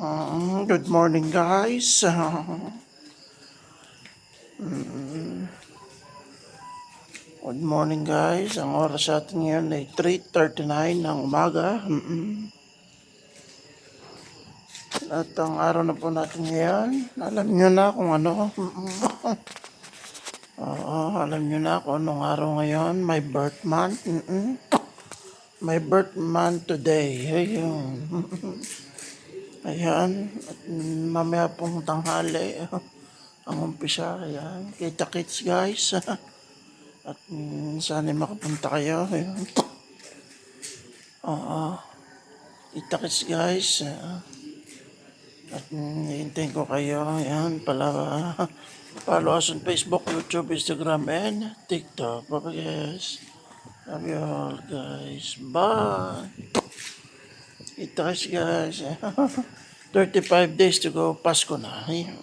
Good morning guys. Good morning guys. Ang oras sa atin ngayon ay 3:39 ng umaga. At ang araw na po natin ngayon, alam nyo na kung ano. Oo, alam nyo na kung anong araw ngayon. My birth month. My birth month today. Ayun. Ayan. At mamaya pong tanghali. Ang umpisa. Ayan. Kita-kits guys. At sana makapunta kayo. Ayun. Oo. Kita-kits guys. At hihintayin ko kayo. Ayan. Follow us on Facebook, YouTube, Instagram, and TikTok. Bye guys. Love you all guys. Bye. Kita-kits guys. 35 days to go. Pasko na. Ayun.